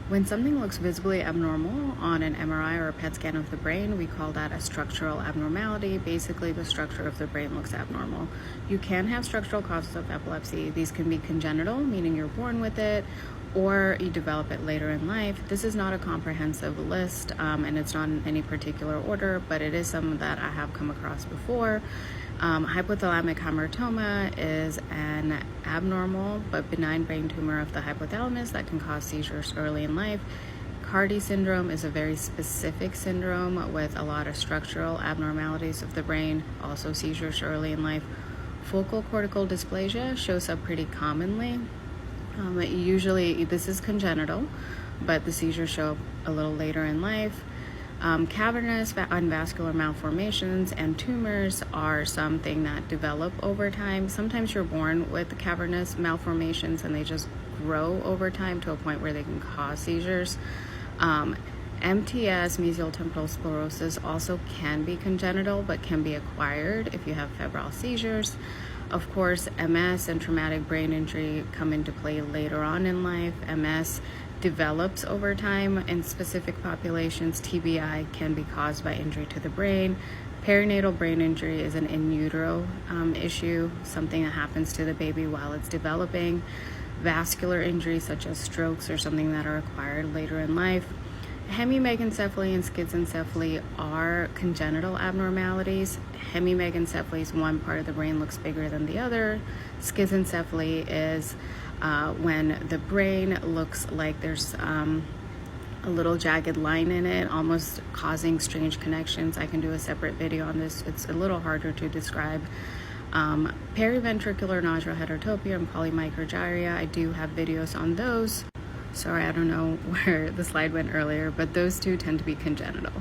When something looks visibly abnormal on an MRI or a PET scan of the brain, we call that a structural abnormality. Basically, the structure of the brain looks abnormal. You can have structural causes of epilepsy. These can be congenital, meaning you're born with it, or you develop it later in life. This is not a comprehensive list, and it's not in any particular order, but it is some that I have come across before. Hypothalamic hamartoma is an abnormal but benign brain tumor of the hypothalamus that can cause seizures early in life. Cardi syndrome is a very specific syndrome with a lot of structural abnormalities of the brain, also seizures early in life. Focal cortical dysplasia shows up pretty commonly. Usually this is congenital, but the seizures show up a little later in life. Cavernous unvascular malformations and tumors are something that develop over time. Sometimes you're born with cavernous malformations and they just grow over time to a point where they can cause seizures. MTS, mesial temporal sclerosis, also can be congenital but can be acquired if you have febrile seizures. Of course, MS and traumatic brain injury come into play later on in life. MS develops over time in specific populations. TBI can be caused by injury to the brain. Perinatal brain injury is an in utero issue, something that happens to the baby while it's developing. Vascular injuries such as strokes are something that are acquired later in life. Hemimegancephaly and schizencephaly are congenital abnormalities. Hemimegancephaly is one part of the brain looks bigger than the other. Schizencephaly is when the brain looks like there's a little jagged line in it, almost causing strange connections. I can do a separate video on this. It's a little harder to describe. Periventricular nodular heterotopia and polymicrogyria, I do have videos on those. Sorry, I don't know where the slide went earlier, but those two tend to be congenital.